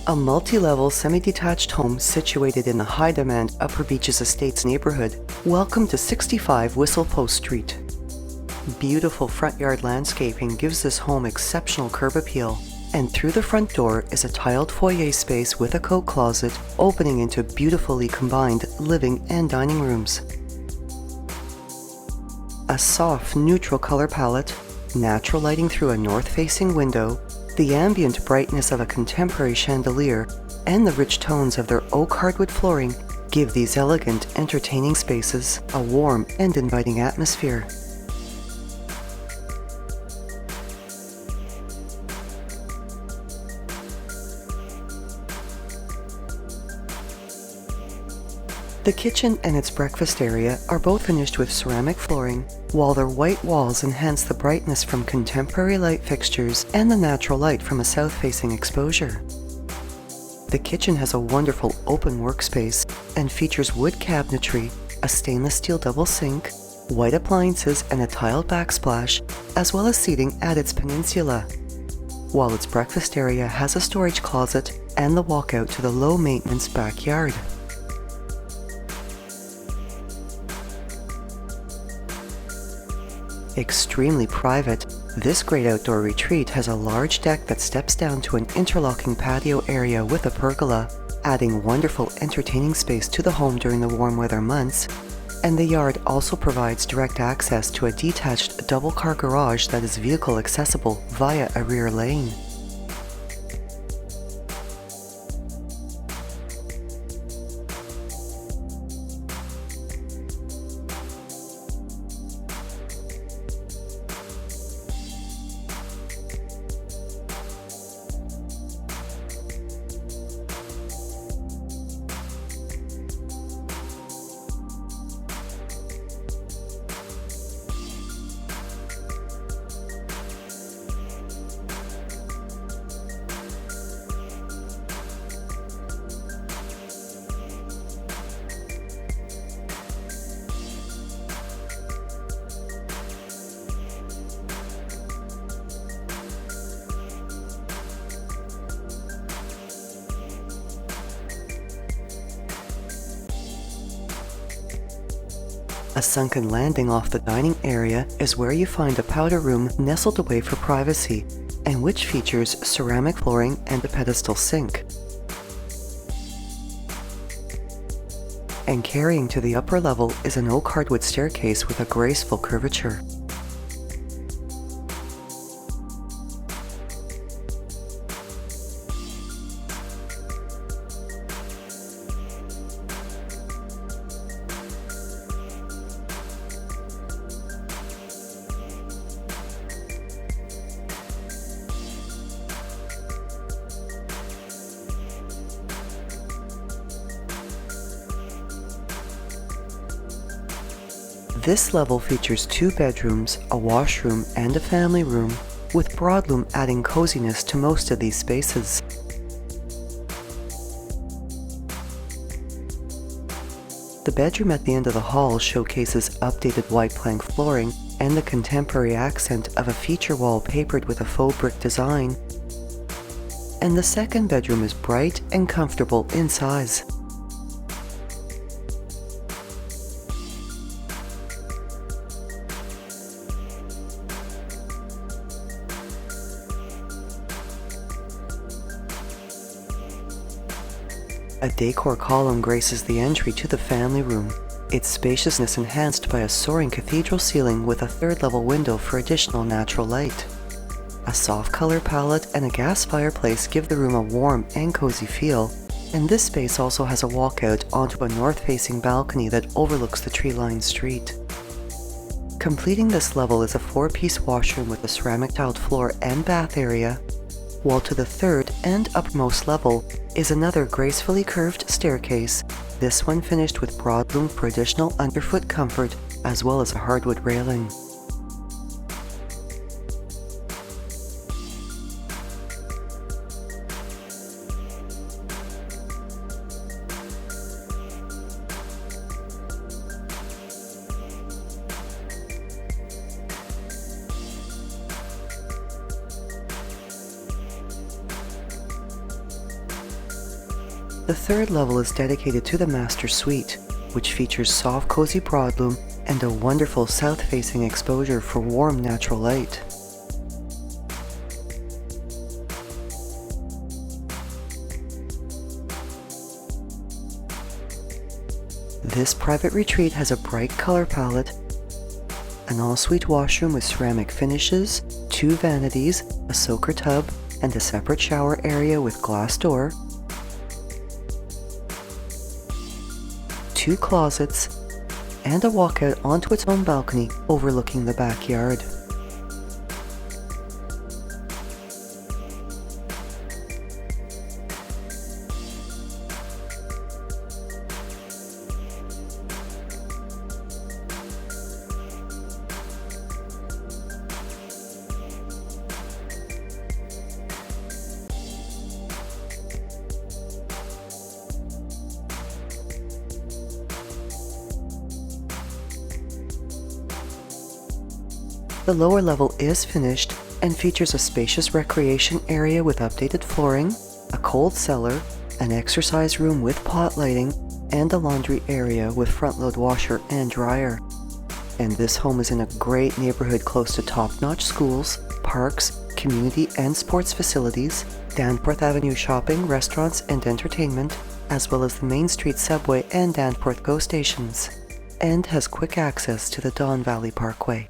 A multi-level semi-detached home situated in the high-demand Upper Beaches Estates neighborhood. Welcome to 65 Whistlepost Street. Beautiful front yard landscaping gives this home exceptional curb appeal, and through the front door is a tiled foyer space with a coat closet opening into beautifully combined living and dining rooms. A soft neutral color palette, natural lighting through a north-facing window, the ambient brightness of a contemporary chandelier, and the rich tones of their oak hardwood flooring give these elegant, entertaining spaces a warm and inviting atmosphere. The kitchen and its breakfast area are both finished with ceramic flooring, while their white walls enhance the brightness from contemporary light fixtures and the natural light from a south-facing exposure. The kitchen has a wonderful open workspace and features wood cabinetry, a stainless steel double sink, white appliances and a tiled backsplash, as well as seating at its peninsula, while its breakfast area has a storage closet and the walkout to the low-maintenance backyard. Extremely private, this great outdoor retreat has a large deck that steps down to an interlocking patio area with a pergola, adding wonderful entertaining space to the home during the warm weather months, and the yard also provides direct access to a detached double-car garage that is vehicle accessible via a rear lane. A sunken landing off the dining area is where you find a powder room nestled away for privacy, and which features ceramic flooring and a pedestal sink. And carrying to the upper level is an oak hardwood staircase with a graceful curvature. This level features 2 bedrooms, a washroom, and a family room, with broadloom adding coziness to most of these spaces. The bedroom at the end of the hall showcases updated white plank flooring and the contemporary accent of a feature wall papered with a faux brick design. And the second bedroom is bright and comfortable in size. A decor column graces the entry to the family room, its spaciousness enhanced by a soaring cathedral ceiling with a third-level window for additional natural light. A soft color palette and a gas fireplace give the room a warm and cozy feel, and this space also has a walkout onto a north-facing balcony that overlooks the tree-lined street. Completing this level is a 4-piece washroom with a ceramic tiled floor and bath area, while to the third and uppermost level is another gracefully curved staircase, this one finished with broadloom for additional underfoot comfort as well as a hardwood railing. The third level is dedicated to the master suite, which features soft cozy broadloom and a wonderful south-facing exposure for warm natural light. This private retreat has a bright color palette, an ensuite washroom with ceramic finishes, 2 vanities, a soaker tub, and a separate shower area with glass door, 2 closets, and a walkout onto its own balcony overlooking the backyard. The lower level is finished and features a spacious recreation area with updated flooring, a cold cellar, an exercise room with pot lighting, and a laundry area with front-load washer and dryer. And this home is in a great neighborhood close to top-notch schools, parks, community and sports facilities, Danforth Avenue shopping, restaurants and entertainment, as well as the Main Street subway and Danforth GO stations, and has quick access to the Don Valley Parkway.